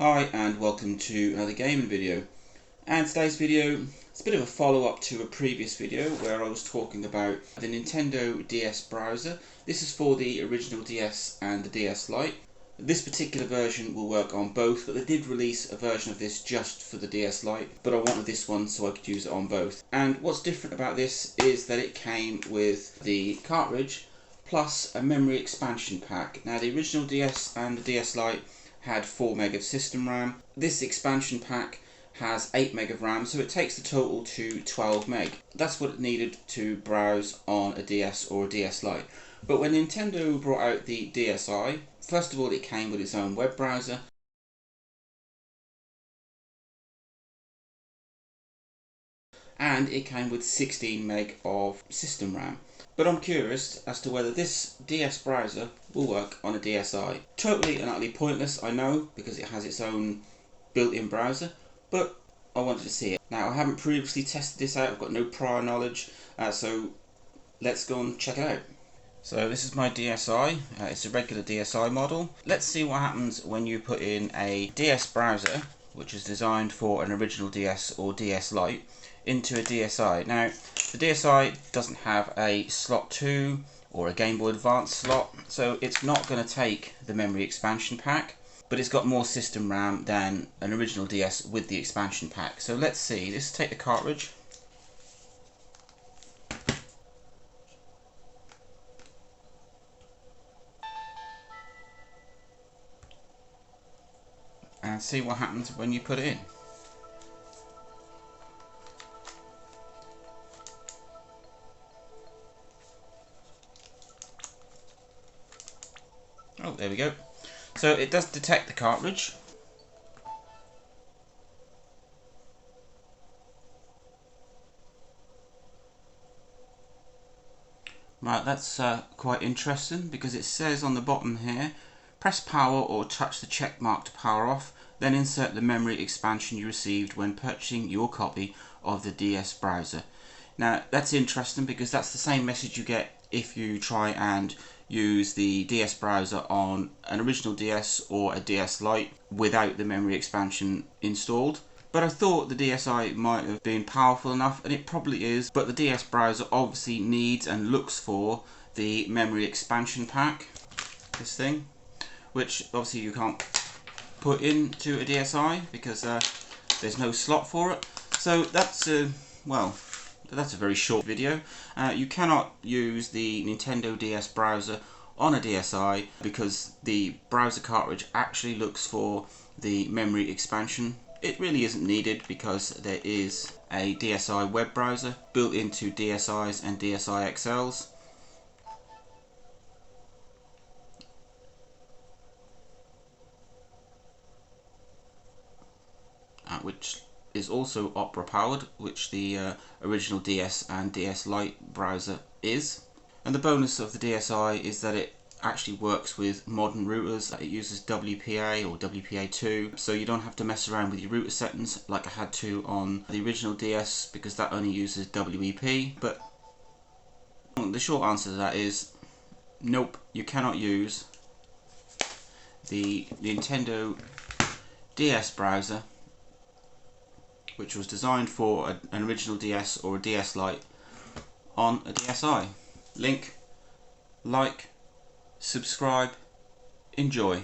Hi and welcome to another gaming video. And today's video is a bit of a follow-up to a previous video where I was talking about the Nintendo DS browser. This is for the original DS and the DS Lite. This particular version will work on both, but they did release a version of this just for the DS Lite, but I wanted this one so I could use it on both. And what's different about this is that it came with the cartridge plus a memory expansion pack. Now the original DS and the DS Lite had 4 meg of system RAM. This expansion pack has 8 meg of RAM, so it takes the total to 12 meg. That's what it needed to browse on a DS or a DS Lite. But when Nintendo brought out the DSi, first of all it came with its own web browser, and it came with 16 meg of system RAM. But I'm curious as to whether this DS browser will work on a DSi. Totally and utterly pointless, I know, because it has its own built-in browser, but I wanted to see it. Now I haven't previously tested this out, I've got no prior knowledge, so let's go and check it out. So this is my DSi, it's a regular DSi model. Let's see what happens when you put in a DS browser, which is designed for an original DS or DS Lite, into a DSi. Now the DSi doesn't have a slot 2 or a Game Boy Advance slot, so it's not going to take the memory expansion pack, but it's got more system RAM than an original DS with the expansion pack. So let's see, let's take the cartridge. And see what happens when you put it in. Oh, there we go. So it does detect the cartridge. Right, that's quite interesting because it says on the bottom here, press power or touch the check mark to power off, then insert the memory expansion you received when purchasing your copy of the DS browser. Now that's interesting because that's the same message you get if you try and use the DS browser on an original DS or a DS Lite without the memory expansion installed. But I thought the DSi might have been powerful enough, and it probably is, but the DS browser obviously needs and looks for the memory expansion pack, this thing, which obviously you can't put into a DSi because there's no slot for it. So that's that's a very short video. You cannot use the Nintendo DS browser on a DSi because the browser cartridge actually looks for the memory expansion. It really isn't needed because there is a DSi web browser built into DSi's and DSi XLs. Which is also Opera powered, which the original DS and DS Lite browser is. And the bonus of the DSi is that it actually works with modern routers. It uses WPA or WPA2, so you don't have to mess around with your router settings like I had to on the original DS because that only uses WEP. But the short answer to that is nope, you cannot use the Nintendo DS browser, which was designed for an original DS or a DS Lite, on a DSi. Link, like, subscribe, enjoy.